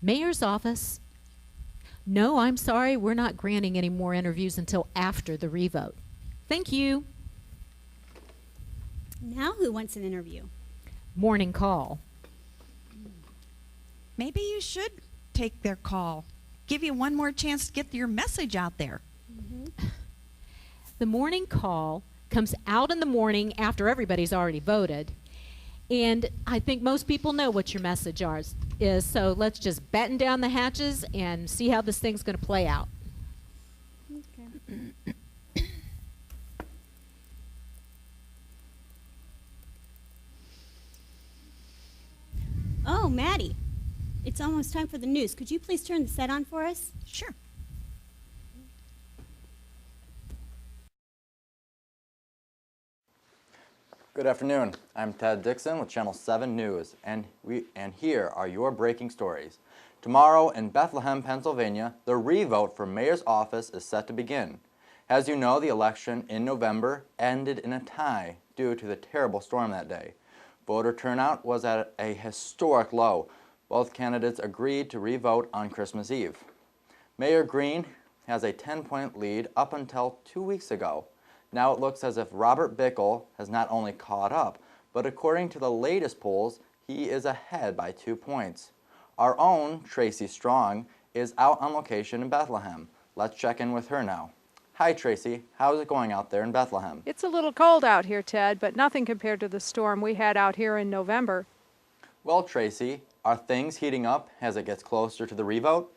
Mayor's office. No, I'm sorry, we're not granting any more interviews until after the revote. Thank you. Now who wants an interview? Morning call. Maybe you should take their call. Give you one more chance to get your message out there. The morning call comes out in the morning after everybody's already voted. And I think most people know what your message is. So let's just batten down the hatches and see how this thing's going to play out. Okay. Oh, Maddie, it's almost time for the news. Could you please turn the set on for us? Sure. Good afternoon. I'm Ted Dixon with Channel 7 News, and here are your breaking stories. Tomorrow in Bethlehem, Pennsylvania, the revote for mayor's office is set to begin. As you know, the election in November ended in a tie due to the terrible storm that day. Voter turnout was at a historic low. Both candidates agreed to revote on Christmas Eve. Mayor Green has a 10-point lead up until 2 weeks ago. Now it looks as if Robert Bickle has not only caught up, but according to the latest polls, he is ahead by 2 points. Our own Tracy Strong is out on location in Bethlehem. Let's check in with her now. Hi Tracy, how's it going out there in Bethlehem? It's a little cold out here, Ted, but nothing compared to the storm we had out here in November. Well, Tracy, are things heating up as it gets closer to the revote?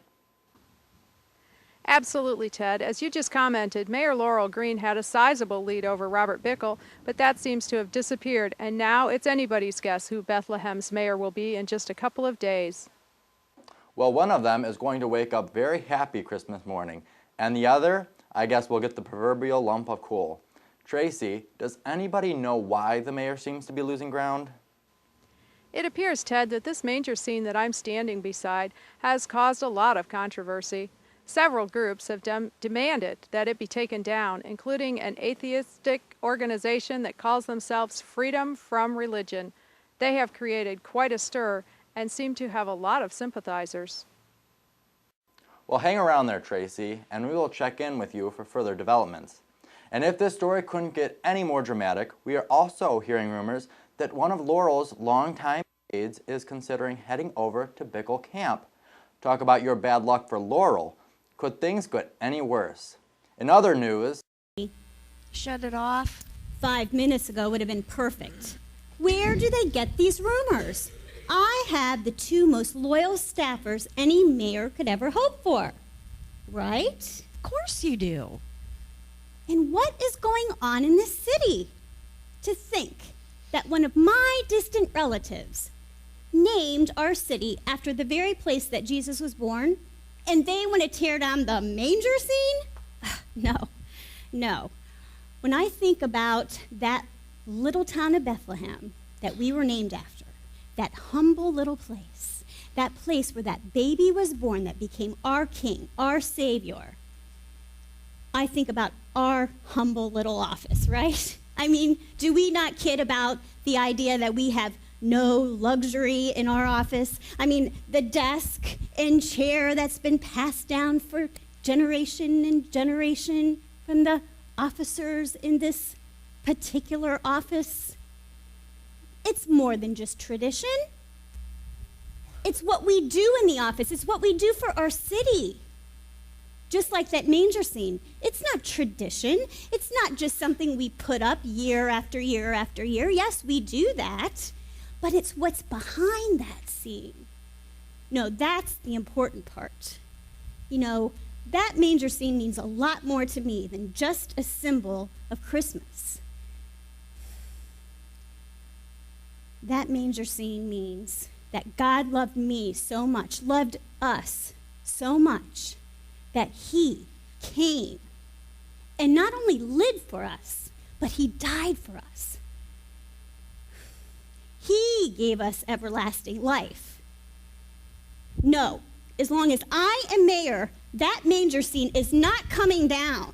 Absolutely, Ted. As you just commented, Mayor Laurel Green had a sizable lead over Robert Bickle, but that seems to have disappeared, and now it's anybody's guess who Bethlehem's mayor will be in just a couple of days. Well, one of them is going to wake up very happy Christmas morning, and the other, I guess, will get the proverbial lump of coal. Tracy, does anybody know why the mayor seems to be losing ground? It appears, Ted, that this manger scene that I'm standing beside has caused a lot of controversy. Several groups have demanded that it be taken down, including an atheistic organization that calls themselves Freedom from Religion. They have created quite a stir and seem to have a lot of sympathizers. Well, hang around there, Tracy, and we will check in with you for further developments. And if this story couldn't get any more dramatic, we are also hearing rumors that one of Laurel's longtime aides is considering heading over to Bickle Camp. Talk about your bad luck for Laurel. Could things get any worse? In other news, Shut it off. 5 minutes ago would have been perfect. Where do they get these rumors? I have the 2 most loyal staffers any mayor could ever hope for. Right? Of course you do. And what is going on in this city? To think that one of my distant relatives named our city after the very place that Jesus was born, and they want to tear down the manger scene? No. When I think about that little town of Bethlehem that we were named after, that humble little place, that place where that baby was born that became our king, our savior, I think about our humble little office, right? I mean, do we not kid about the idea that we have no luxury in our office? I mean, the desk and chair that's been passed down for generation and generation from the officers in this particular office. It's more than just tradition. It's what we do in the office. It's what we do for our city. Just like that manger scene. It's not tradition. It's not just something we put up year after year after year. Yes, we do that. But it's what's behind that scene. No, that's the important part. You know, that manger scene means a lot more to me than just a symbol of Christmas. That manger scene means that God loved me so much, loved us so much, that he came and not only lived for us, but he died for us. He gave us everlasting life. No, as long as I am mayor, that manger scene is not coming down.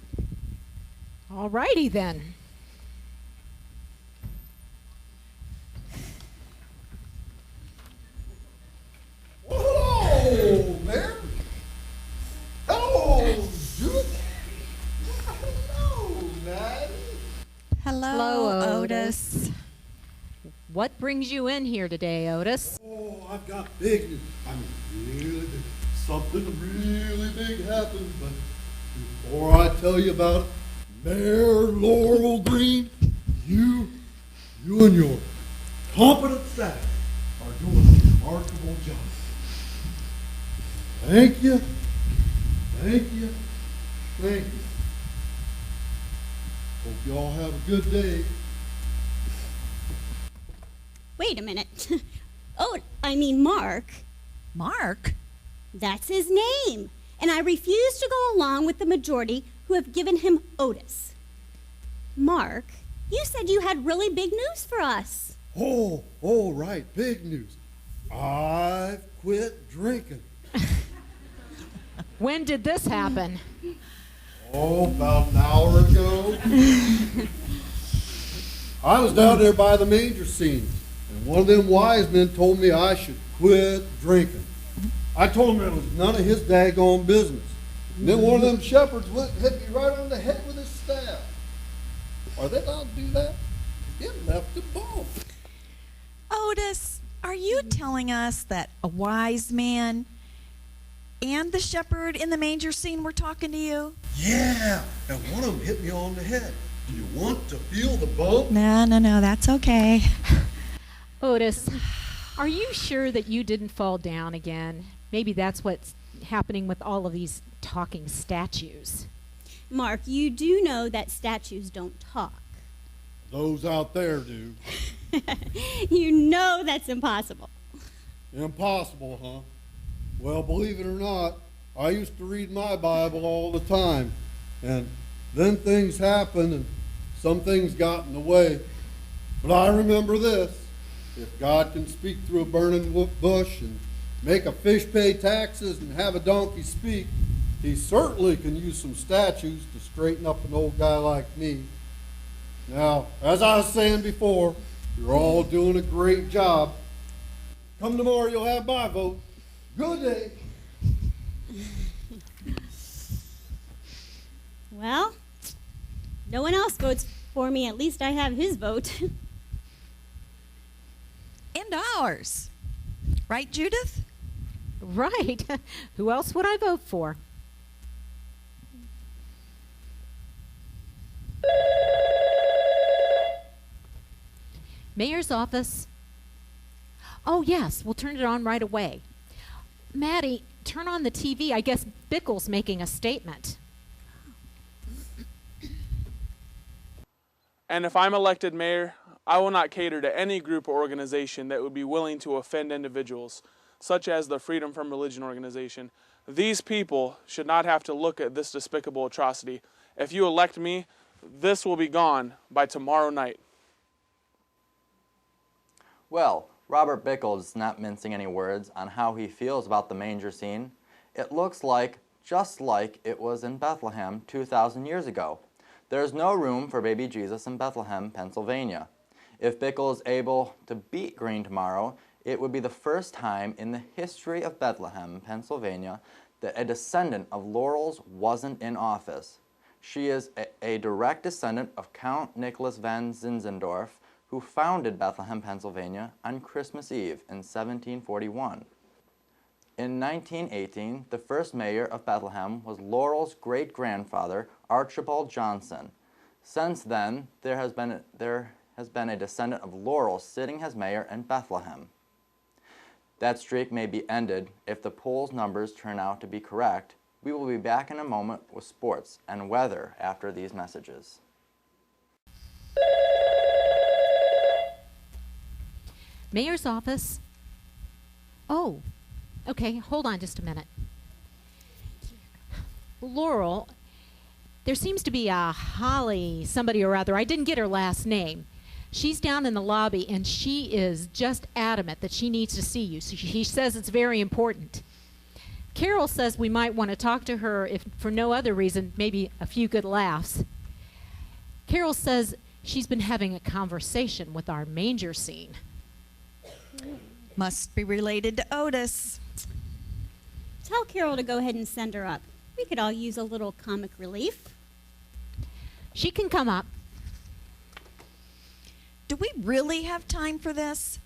All righty then. Whoa! Otis. What brings you in here today, Otis? Oh, I've got big news. I mean, really big. Something really big happened, but before I tell you about it, Mayor Laurel Green, you and your competent staff are doing a remarkable job. Thank you, thank you, thank you. Hope you all have a good day. Wait a minute. Oh, I mean Mark. Mark? That's his name. And I refuse to go along with the majority who have given him Otis. Mark, you said you had really big news for us. Oh, right, big news. I've quit drinking. When did this happen? Oh, about an hour ago. I was down there by the manger scene, and one of them wise men told me I should quit drinking. I told him it was none of his daggone business. And then one of them shepherds hit me right on the head with his staff. Are they allowed to do that? It left a bump. Otis, are you telling us that a wise man and the shepherd in the manger scene were talking to you? Yeah, and one of them hit me on the head. Do you want to feel the bump? No, that's okay. Otis, are you sure that you didn't fall down again? Maybe that's what's happening with all of these talking statues. Mark, you do know that statues don't talk. Those out there do. You know that's impossible. Impossible, huh? Well, believe it or not, I used to read my Bible all the time, and then things happened, and some things got in the way. But I remember this: if God can speak through a burning bush and make a fish pay taxes and have a donkey speak, he certainly can use some statues to straighten up an old guy like me. Now, as I was saying before, you're all doing a great job. Come tomorrow, you'll have my vote. Good day. Well, no one else votes for me. At least I have his vote. And ours. Right, Judith? Right. Who else would I vote for? Mayor's office. Oh, yes, we'll turn it on right away. Maddie, turn on the TV. I guess Bickle's making a statement. And if I'm elected mayor, I will not cater to any group or organization that would be willing to offend individuals, such as the Freedom from Religion organization. These people should not have to look at this despicable atrocity. If you elect me, this will be gone by tomorrow night. Well, Robert Bickle is not mincing any words on how he feels about the manger scene. It looks like, just like it was in Bethlehem 2,000 years ago. There is no room for baby Jesus in Bethlehem, Pennsylvania. If Bickle is able to beat Green tomorrow, it would be the first time in the history of Bethlehem, Pennsylvania, that a descendant of Laurel's wasn't in office. She is a direct descendant of Count Nicholas van Zinzendorf, who founded Bethlehem, Pennsylvania on Christmas Eve in 1741. In 1918, the first mayor of Bethlehem was Laurel's great-grandfather, Archibald Johnson. Since then, there has been a descendant of Laurel sitting as mayor in Bethlehem. That streak may be ended if the poll's numbers turn out to be correct. We will be back in a moment with sports and weather after these messages. Mayor's office. Oh, okay, hold on just a minute. Laurel, there seems to be a Holly somebody or other. I didn't get her last name. She's down in the lobby, and she is just adamant that she needs to see you. So she says it's very important. Carol says we might want to talk to her, if for no other reason, maybe a few good laughs. Carol says she's been having a conversation with our manger scene. Must be related to Otis. Tell Carol to go ahead and send her up. We could all use a little comic relief. She can come up. Do we really have time for this?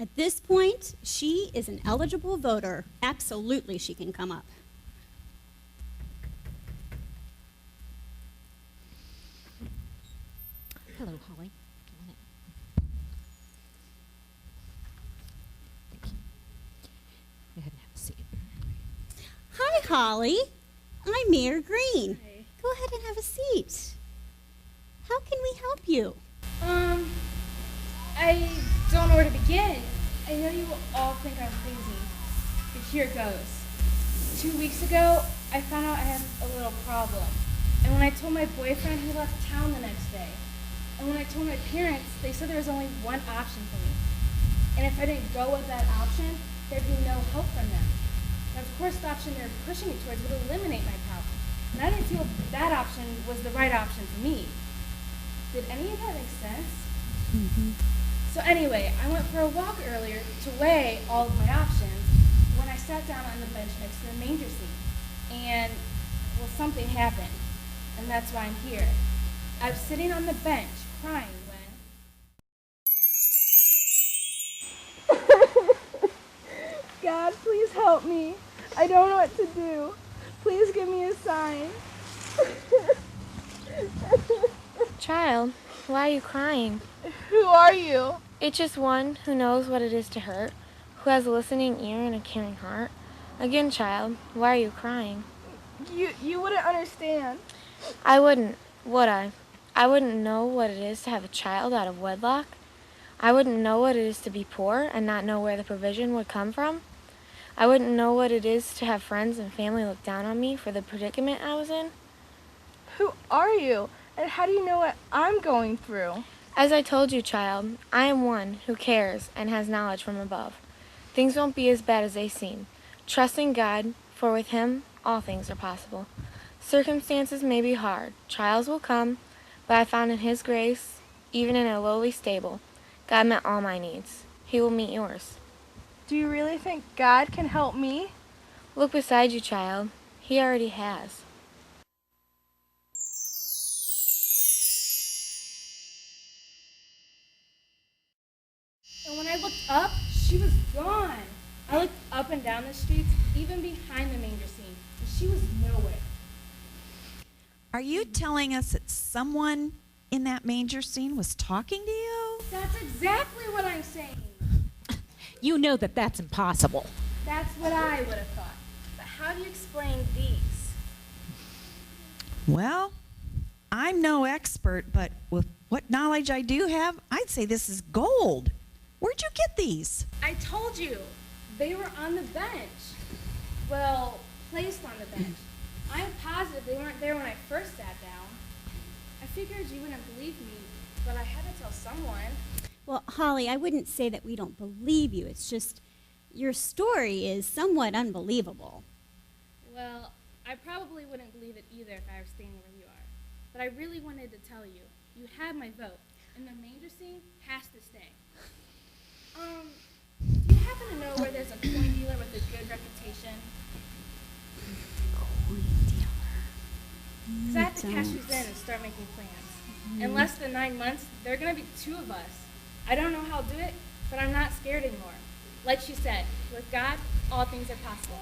At this point, she is an eligible voter. Absolutely, she can come up. Hello, Holly. Come on in. Thank you. Go ahead and have a seat. Hi, Holly. I'm Mayor Green. Hi. Go ahead and have a seat. How can we help you? I don't know where to begin. I know you all think I'm crazy, but here goes. 2 weeks ago, I found out I had a little problem. And when I told my boyfriend, he left town the next day. And when I told my parents, they said there was only one option for me. And if I didn't go with that option, there'd be no help from them. And of course, the option they're pushing me towards would eliminate my problem. And I didn't feel that option was the right option for me. Did any of that make sense? So anyway, I went for a walk earlier to weigh all of my options when I sat down on the bench next to the manger scene. And, well, something happened. And that's why I'm here. I was sitting on the bench crying when... God, please help me. I don't know what to do. Please give me a sign. Child, why are you crying? Who are you? It's just one who knows what it is to hurt, who has a listening ear and a caring heart. Again, child, why are you crying? You wouldn't understand. I wouldn't, would I? I wouldn't know what it is to have a child out of wedlock. I wouldn't know what it is to be poor and not know where the provision would come from. I wouldn't know what it is to have friends and family look down on me for the predicament I was in. Who are you? And how do you know what I'm going through? As I told you, child, I am one who cares and has knowledge from above. Things won't be as bad as they seem. Trust in God, for with Him all things are possible. Circumstances may be hard, trials will come, but I found in His grace, even in a lowly stable, God met all my needs. He will meet yours. Do you really think God can help me? Look beside you, child. He already has. And when I looked up, she was gone. I looked up and down the streets, even behind the manger scene, and she was nowhere. Are you telling us that someone in that manger scene was talking to you? That's exactly what I'm saying. You know that that's impossible. That's what I would have thought. But how do you explain these? Well, I'm no expert, but with what knowledge I do have, I'd say this is gold. Where'd you get these? I told you. They were on the bench. Well, placed on the bench. I'm positive they weren't there when I first sat down. I figured you wouldn't believe me, but I had to tell someone. Well, Holly, I wouldn't say that we don't believe you. It's just your story is somewhat unbelievable. Well, I probably wouldn't believe it either if I were standing where you are. But I really wanted to tell you, you have my vote, and the manger scene has to stay. Do you happen to know where there's a coin dealer with a good reputation? Coin dealer. Because I have to cash these in and start making plans. In less than 9 months, there are going to be 2 of us. I don't know how I'll do it, but I'm not scared anymore. Like she said, with God, all things are possible.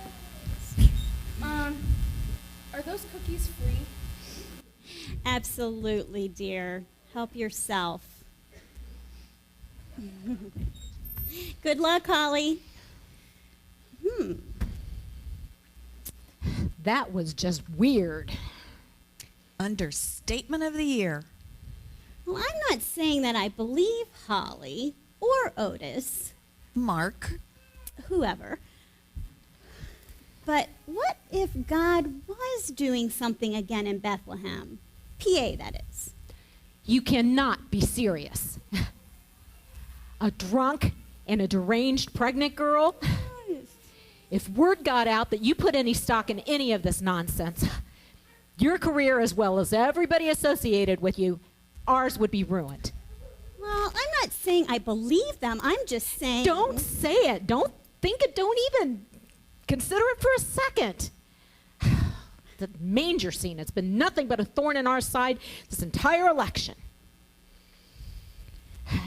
Are those cookies free? Absolutely, dear. Help yourself. Good luck, Holly. That was just weird. Understatement of the year. Well, I'm not saying that I believe Holly or Otis, Mark. whoever. But what if God was doing something again in Bethlehem? PA, that is. You cannot be serious. A drunk and a deranged pregnant girl? If word got out that you put any stock in any of this nonsense, your career as well as everybody associated with you, ours would be ruined. Well, I'm not saying I believe them. I'm just saying... Don't say it. Don't think it. Don't even consider it for a second. The manger scene has been nothing but a thorn in our side this entire election.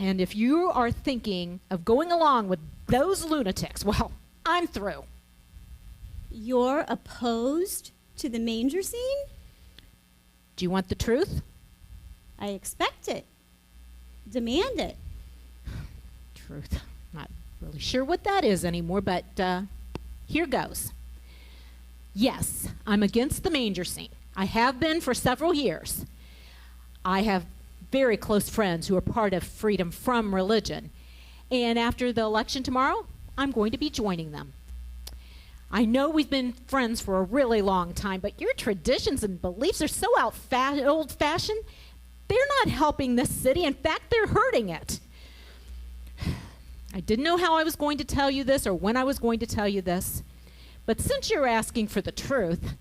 And if you are thinking of going along with those lunatics, well, I'm through. You're opposed to the manger scene? Do you want the truth? I expect it. Demand it. Truth. Not really sure what that is anymore, but here goes. Yes, I'm against the manger scene. I have been for several years. I have very close friends who are part of Freedom From Religion. And after the election tomorrow, I'm going to be joining them. I know we've been friends for a really long time, but your traditions and beliefs are so old-fashioned, they're not helping this city. In fact, they're hurting it. I didn't know how I was going to tell you this or when I was going to tell you this, but since you're asking for the truth,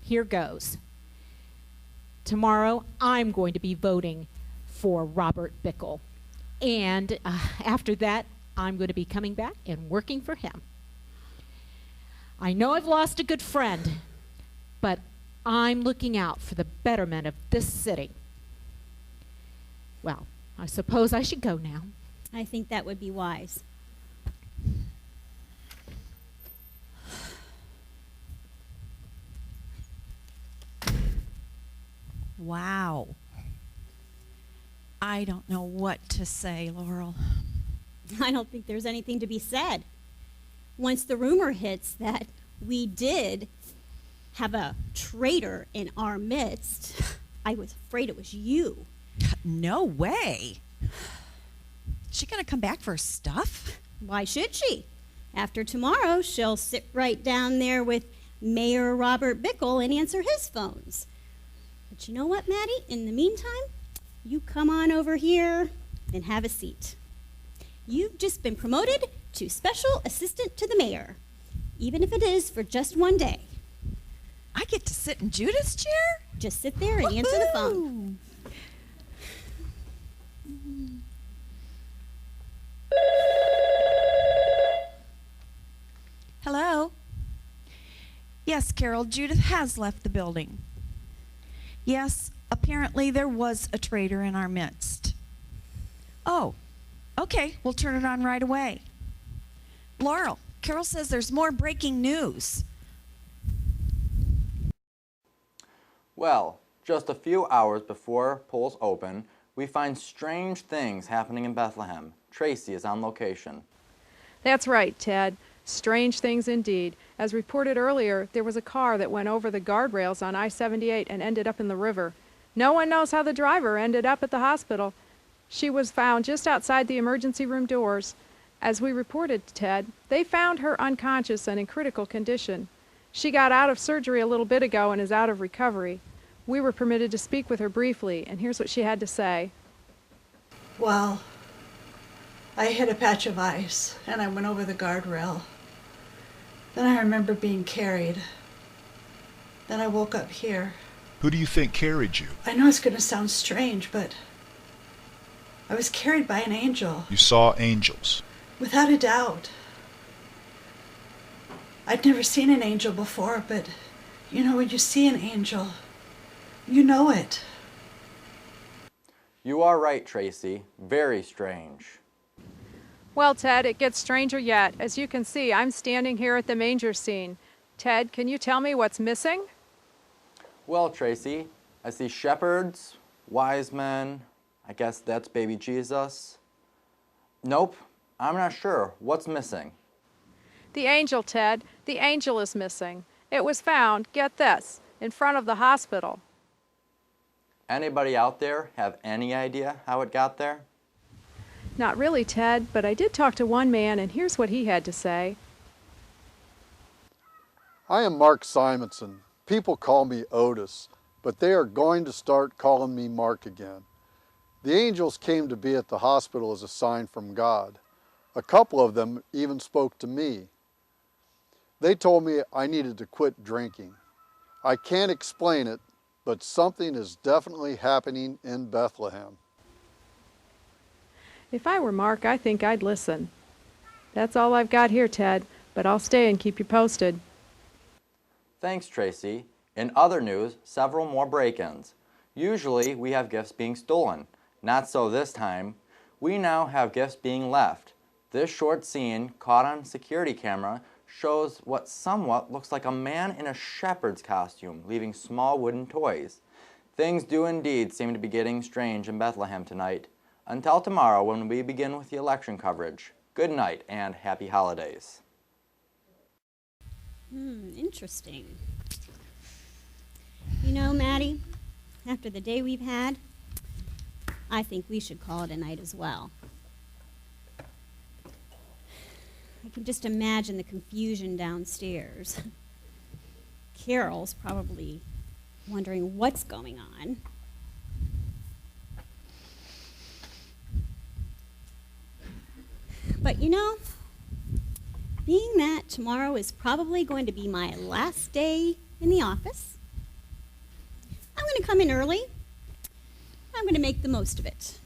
here goes. Tomorrow, I'm going to be voting for Robert Bickle. And after that, I'm going to be coming back and working for him. I know I've lost a good friend, but I'm looking out for the betterment of this city. Well, I suppose I should go now. I think that would be wise. Wow. I don't know what to say, Laurel. I don't think there's anything to be said. Once the rumor hits that we did have a traitor in our midst, I was afraid it was you. No way. She gonna come back for her stuff? Why should she? After tomorrow, she'll sit right down there with Mayor Robert Bickle and answer his phones. But you know what, Maddie? In the meantime, you come on over here and have a seat. You've just been promoted to special assistant to the mayor, even if it is for just one day. I get to sit in Judith's chair? Just sit there and answer the phone. Hello? Yes, Carol, Judith has left the building. Yes, apparently there was a traitor in our midst. Oh, okay, we'll turn it on right away. Laurel, Carol says there's more breaking news. Well, just a few hours before polls open, we find strange things happening in Bethlehem. Tracy is on location. That's right, Ted. Strange things indeed. As reported earlier, there was a car that went over the guardrails on I-78 and ended up in the river. No one knows how the driver ended up at the hospital. She was found just outside the emergency room doors. As we reported, Ted, they found her unconscious and in critical condition. She got out of surgery a little bit ago and is out of recovery. We were permitted to speak with her briefly, and here's what she had to say. Well, I hit a patch of ice, and I went over the guardrail. Then I remember being carried. Then I woke up here. Who do you think carried you? I know it's going to sound strange, but I was carried by an angel. You saw angels. Without a doubt. I'd never seen an angel before, but you know, when you see an angel, you know it. You are right, Tracy. Very strange. Well, Ted, it gets stranger yet. As you can see, I'm standing here at the manger scene. Ted, can you tell me what's missing? Well, Tracy, I see shepherds, wise men. I guess that's baby Jesus. Nope, I'm not sure. What's missing? The angel, Ted. The angel is missing. It was found, get this, in front of the hospital. Anybody out there have any idea how it got there? Not really, Ted, but I did talk to one man, and here's what he had to say. I am Mark Simonson. People call me Otis, but they are going to start calling me Mark again. The angels came to be at the hospital as a sign from God. A couple of them even spoke to me. They told me I needed to quit drinking. I can't explain it, but something is definitely happening in Bethlehem. If I were Mark, I think I'd listen. That's all I've got here, Ted, but I'll stay and keep you posted. Thanks, Tracy. In other news, several more break-ins. Usually, we have gifts being stolen. Not so this time. We now have gifts being left. This short scene, caught on security camera, shows what somewhat looks like a man in a shepherd's costume, leaving small wooden toys. Things do indeed seem to be getting strange in Bethlehem tonight. Until tomorrow, when we begin with the election coverage. Good night and happy holidays. Interesting. You know, Maddie, after the day we've had, I think we should call it a night as well. I can just imagine the confusion downstairs. Carol's probably wondering what's going on. But you know, being that tomorrow is probably going to be my last day in the office, I'm going to come in early. I'm going to make the most of it.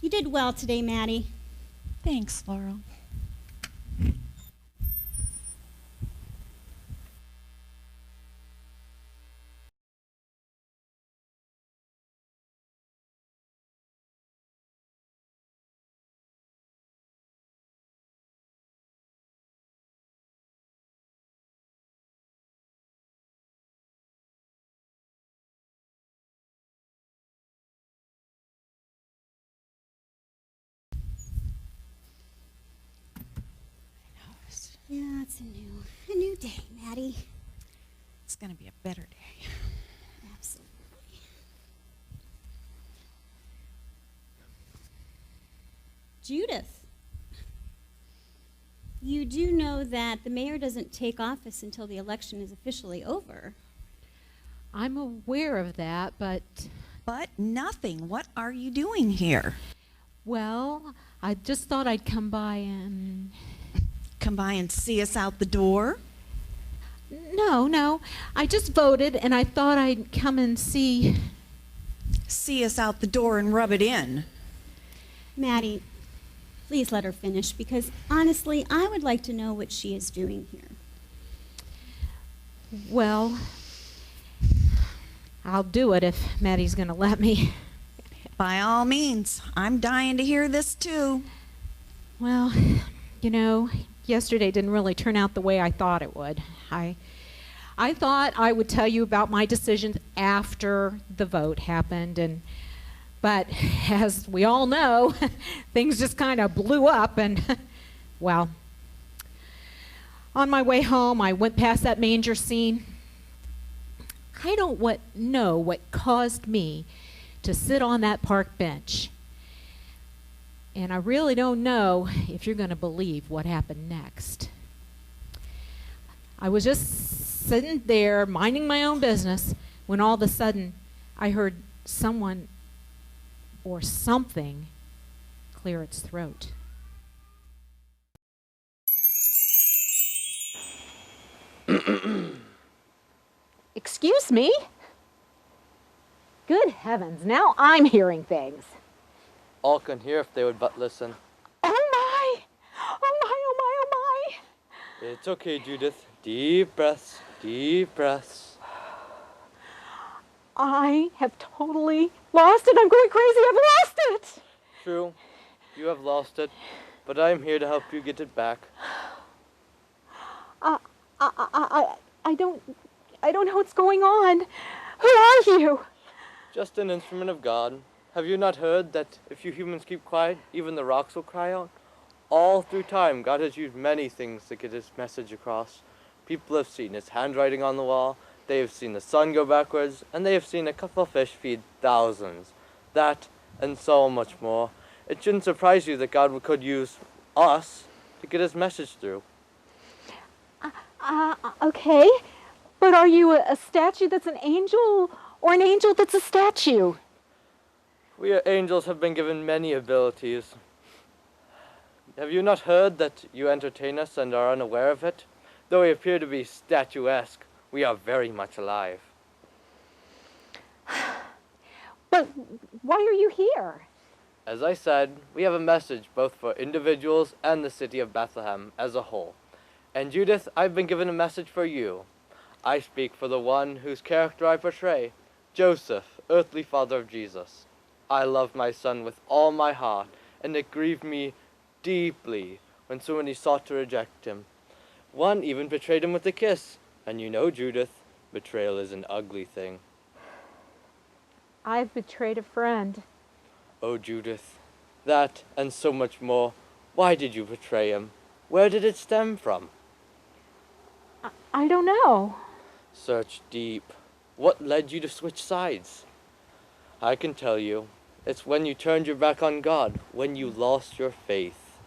You did well today, Maddie. Thanks, Laurel. Yeah, it's a new day, Maddie. It's going to be a better day. Absolutely. Judith, you do know that the mayor doesn't take office until the election is officially over. I'm aware of that, but nothing. What are you doing here? well, I just thought I'd come by and... Come by and see us out the door? No. I just voted, and I thought I'd come and see... See us out the door and rub it in. Maddie, please let her finish, because honestly, I would like to know what she is doing here. Well, I'll do it if Maddie's going to let me. By all means. I'm dying to hear this too. Well, you know, yesterday didn't really turn out the way I thought it would. I thought I would tell you about my decisions after the vote happened, but as we all know, things just kind of blew up, and well, on my way home, I went past that manger scene. I don't know what caused me to sit on that park bench. And I really don't know if you're going to believe what happened next. I was just sitting there minding my own business when all of a sudden I heard someone or something clear its throat. Excuse me? Good heavens, now I'm hearing things. All can hear if they would but listen. Oh my! Oh my, oh my, oh my! It's okay, Judith. Deep breaths, deep breaths. I have totally lost it. I'm going crazy. I've lost it. True, you have lost it, but I am here to help you get it back. I don't know what's going on. Who are you? Just an instrument of God. Have you not heard that if you humans keep quiet, even the rocks will cry out? All through time, God has used many things to get his message across. People have seen his handwriting on the wall, they have seen the sun go backwards, and they have seen a couple of fish feed thousands. That, and so much more. It shouldn't surprise you that God could use us to get his message through. Okay, but are you a statue that's an angel, or an angel that's a statue? We angels have been given many abilities. Have you not heard that you entertain us and are unaware of it? Though we appear to be statuesque, we are very much alive. But why are you here? As I said, we have a message both for individuals and the city of Bethlehem as a whole. And Judith, I've been given a message for you. I speak for the one whose character I portray, Joseph, earthly father of Jesus. I love my son with all my heart, and it grieved me deeply when so many sought to reject him. One even betrayed him with a kiss, and you know, Judith, betrayal is an ugly thing. I've betrayed a friend. Oh, Judith, that and so much more. Why did you betray him? Where did it stem from? I don't know. Search deep. What led you to switch sides? I can tell you, it's when you turned your back on God, when you lost your faith.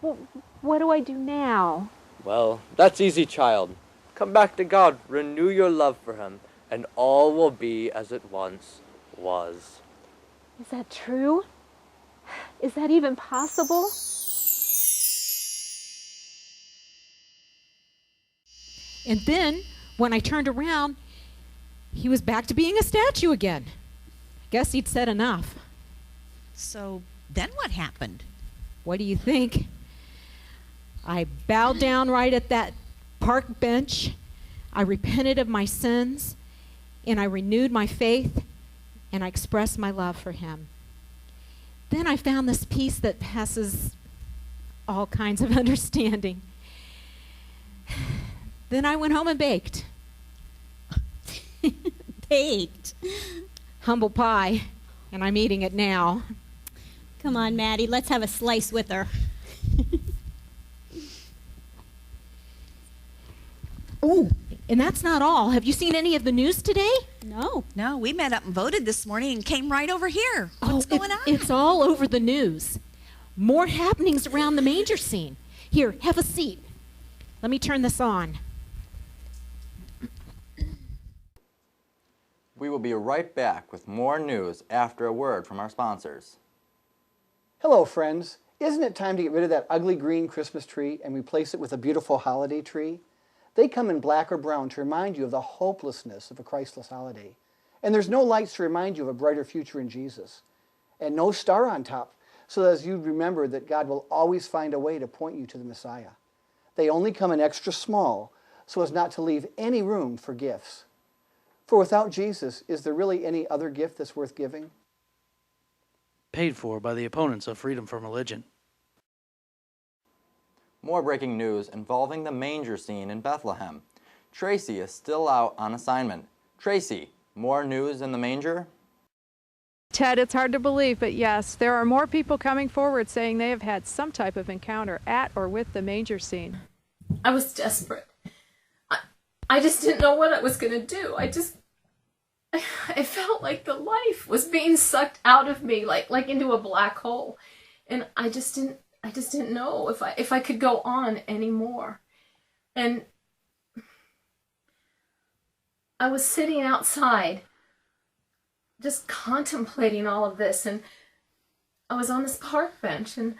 Well, what do I do now? Well, that's easy, child. Come back to God, renew your love for him, and all will be as it once was. Is that true? Is that even possible? And then, when I turned around, he was back to being a statue again. Guess he'd said enough. So then what happened? What do you think? I bowed down right at that park bench. I repented of my sins, and I renewed my faith, and I expressed my love for him. Then I found this peace that passes all kinds of understanding. Then I went home and baked. Baked. Humble pie, and I'm eating it now. Come on, Maddie, let's have a slice with her. Oh, and that's not all. Have you seen any of the news today? No. No, we met up and voted this morning and came right over here. What's going on? It's all over the news. More happenings around the manger scene. Here, have a seat. Let me turn this on. We will be right back with more news after a word from our sponsors. Hello, friends. Isn't it time to get rid of that ugly green Christmas tree and replace it with a beautiful holiday tree? They come in black or brown to remind you of the hopelessness of a Christless holiday. And there's no lights to remind you of a brighter future in Jesus. And no star on top, so as you remember that God will always find a way to point you to the Messiah. They only come in extra small, so as not to leave any room for gifts. For without Jesus, is there really any other gift that's worth giving? Paid for by the opponents of freedom from religion. More breaking news involving the manger scene in Bethlehem. Tracy is still out on assignment. Tracy, more news in the manger? Ted, it's hard to believe, but yes, there are more people coming forward saying they have had some type of encounter at or with the manger scene. I was desperate. I just didn't know what I was going to do. I felt like the life was being sucked out of me, like into a black hole. And I just didn't know if I could go on anymore. And I was sitting outside just contemplating all of this, and I was on this park bench, and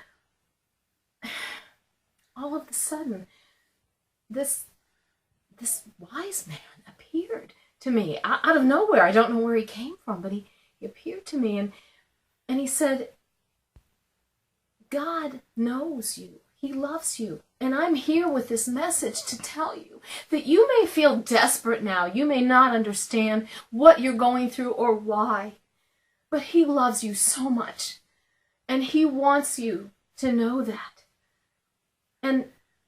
all of a sudden this wise man appeared to me out of nowhere. I don't know where he came from, but he appeared to me, and he said, God knows you. He loves you. And I'm here with this message to tell you that you may feel desperate now. You may not understand what you're going through or why. But he loves you so much. And he wants you to know that. And,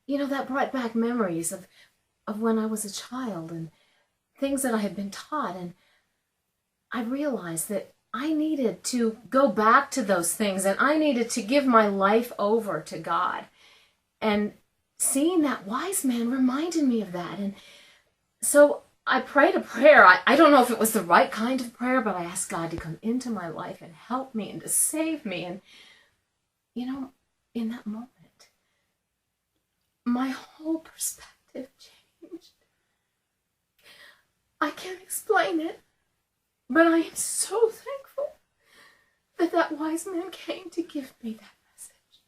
that brought back memories of when I was a child and things that I had been taught. And I realized that I needed to go back to those things, and I needed to give my life over to God. And seeing that wise man reminded me of that. And so I prayed a prayer. I don't know if it was the right kind of prayer, but I asked God to come into my life and help me and to save me. And, in that moment, my whole perspective changed. I can't explain it, but I am so thankful that wise man came to give me that message.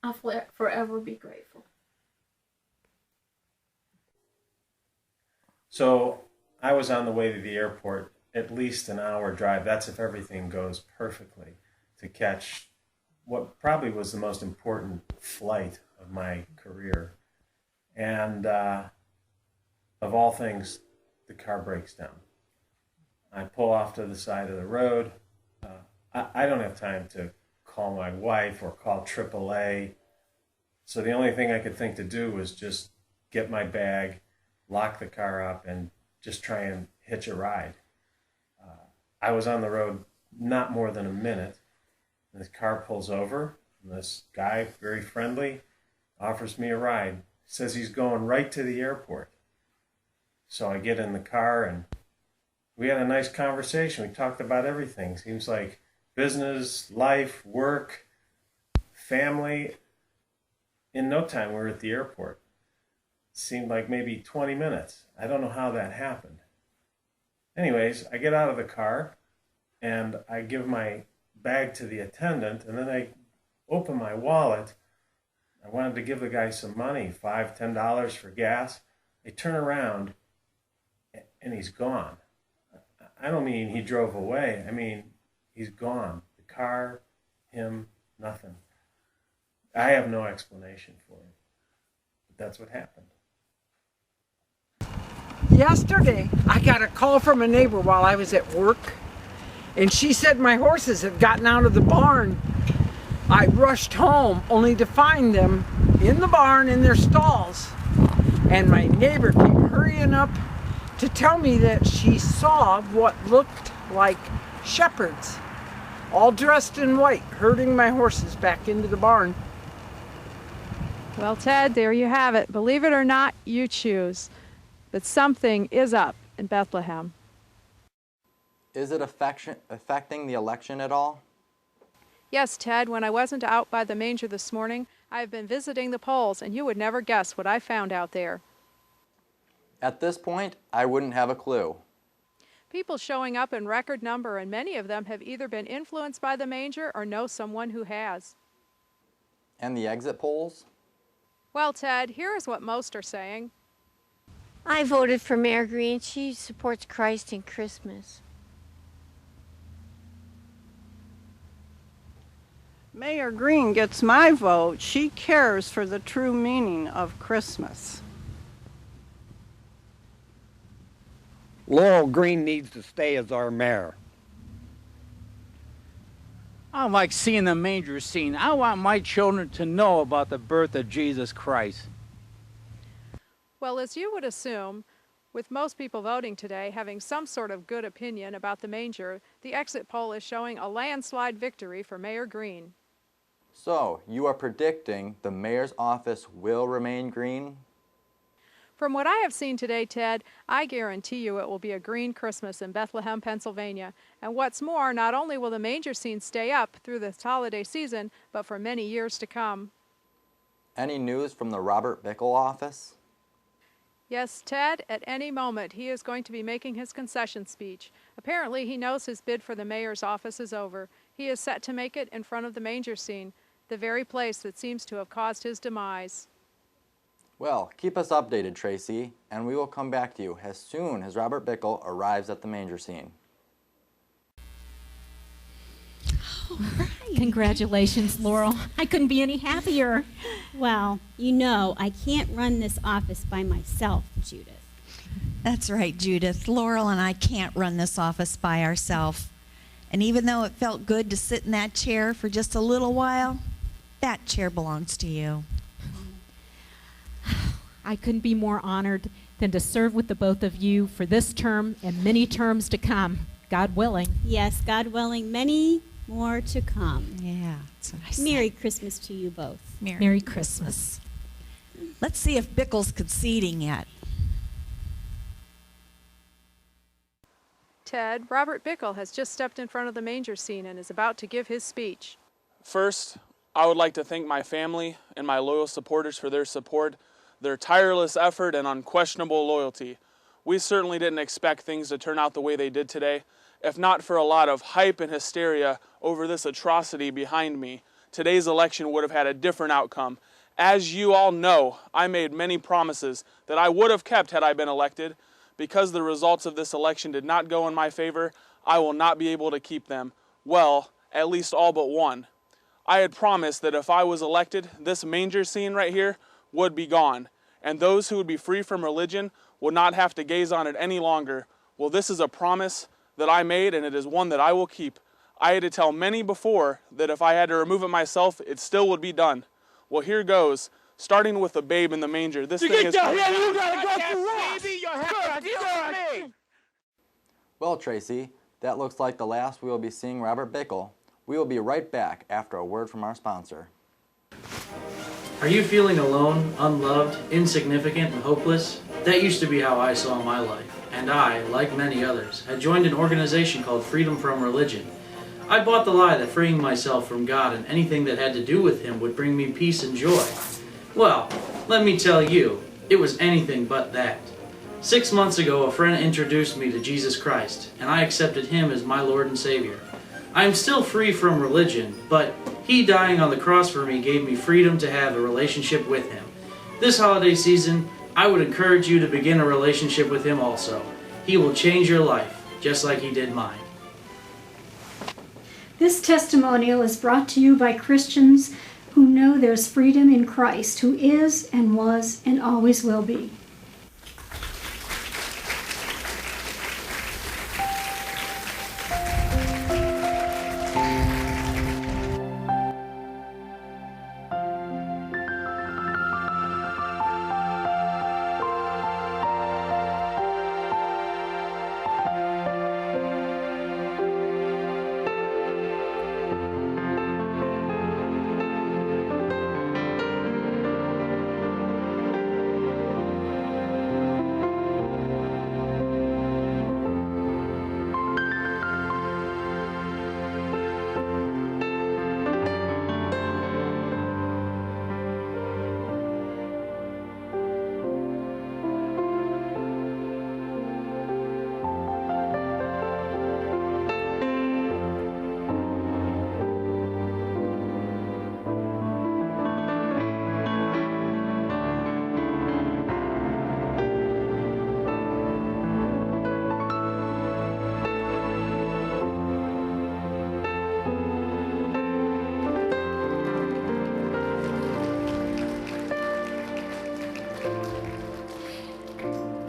I'll forever be grateful. So I was on the way to the airport, at least an hour drive. That's if everything goes perfectly, to catch what probably was the most important flight of my career. And of all things, the car breaks down. I pull off to the side of the road. I don't have time to call my wife or call AAA. So the only thing I could think to do was just get my bag, lock the car up, and just try and hitch a ride. I was on the road not more than a minute. And the car pulls over, and this guy, very friendly, offers me a ride. Says he's going right to the airport. So I get in the car, and we had a nice conversation. We talked about everything. Seems like business, life, work, family. In no time, we were at the airport. It seemed like maybe 20 minutes. I don't know how that happened. Anyways, I get out of the car, and I give my bag to the attendant, and then I open my wallet. I wanted to give the guy some money, $5, $10 for gas. I turn around, and he's gone. I don't mean he drove away. I mean, he's gone. The car, him, nothing. I have no explanation for it. But that's what happened. Yesterday, I got a call from a neighbor while I was at work, and she said my horses had gotten out of the barn. I rushed home only to find them in the barn in their stalls, and my neighbor came hurrying up to tell me that she saw what looked like shepherds, all dressed in white, herding my horses back into the barn. Well, Ted, there you have it. Believe it or not, you choose. But something is up in Bethlehem. Is it affecting the election at all? Yes, Ted, when I wasn't out by the manger this morning, I've been visiting the polls, and you would never guess what I found out there. At this point, I wouldn't have a clue. People showing up in record number, and many of them have either been influenced by the manger or know someone who has. And the exit polls? Well, Ted, here is what most are saying. I voted for Mayor Green. She supports Christ and Christmas. Mayor Green gets my vote. She cares for the true meaning of Christmas. Laurel Green needs to stay as our mayor. I like seeing the manger scene. I want my children to know about the birth of Jesus Christ. Well, as you would assume, with most people voting today having some sort of good opinion about the manger, the exit poll is showing a landslide victory for Mayor Green. So, you are predicting the mayor's office will remain green? From what I have seen today, Ted, I guarantee you it will be a green Christmas in Bethlehem, Pennsylvania. And what's more, not only will the manger scene stay up through this holiday season, but for many years to come. Any news from the Robert Bickle office? Yes, Ted, at any moment he is going to be making his concession speech. Apparently he knows his bid for the mayor's office is over. He is set to make it in front of the manger scene, the very place that seems to have caused his demise. Well, keep us updated, Tracy, and we will come back to you as soon as Robert Bickle arrives at the manger scene. All right. Congratulations, Laurel. I couldn't be any happier. Well, you know, I can't run this office by myself, Judith. That's right, Judith. Laurel and I can't run this office by ourselves. And even though it felt good to sit in that chair for just a little while, that chair belongs to you. I couldn't be more honored than to serve with the both of you for this term and many terms to come, God willing. Yes, God willing, many more to come. Yeah, that's what I said. Merry Christmas to you both. Merry Christmas. Let's see if Bickle's conceding yet. Ted, Robert Bickle has just stepped in front of the manger scene and is about to give his speech. First, I would like to thank my family and my loyal supporters for their support, their tireless effort, and unquestionable loyalty. We certainly didn't expect things to turn out the way they did today. If not for a lot of hype and hysteria over this atrocity behind me, today's election would have had a different outcome. As you all know, I made many promises that I would have kept had I been elected. Because the results of this election did not go in my favor, I will not be able to keep them. Well, at least all but one. I had promised that if I was elected, this manger scene right here would be gone. and those who would be free from religion would not have to gaze on it any longer. Well, this is a promise that I made, and it is one that I will keep. I had to tell many before that if I had to remove it myself, it still would be done. Well, here goes, starting with the babe in the manger. This thing is... Well, Tracy, that looks like the last we will be seeing Robert Bickle. We will be right back after a word from our sponsor. Are you feeling alone, unloved, insignificant, and hopeless? That used to be how I saw my life, and I, like many others, had joined an organization called Freedom from Religion. I bought the lie that freeing myself from God and anything that had to do with Him would bring me peace and joy. Well, let me tell you, it was anything but that. 6 months ago, a friend introduced me to Jesus Christ, and I accepted Him as my Lord and Savior. I am still free from religion, but He dying on the cross for me gave me freedom to have a relationship with Him. This holiday season, I would encourage you to begin a relationship with Him also. He will change your life, just like He did mine. This testimonial is brought to you by Christians who know there's freedom in Christ, who is and was and always will be.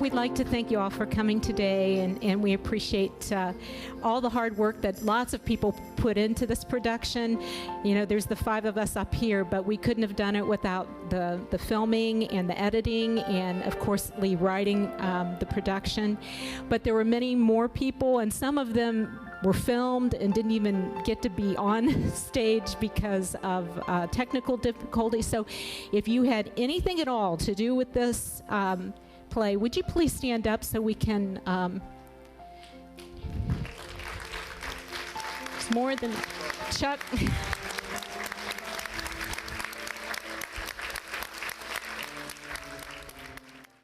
We'd like to thank you all for coming today, and we appreciate all the hard work that lots of people put into this production. You know, there's the 5 of us up here, but we couldn't have done it without the filming and the editing and, of course, Lee writing the production. But there were many more people, and some of them were filmed and didn't even get to be on stage because of technical difficulties. So if you had anything at all to do with this play, would you please stand up so we can it's more than Chuck.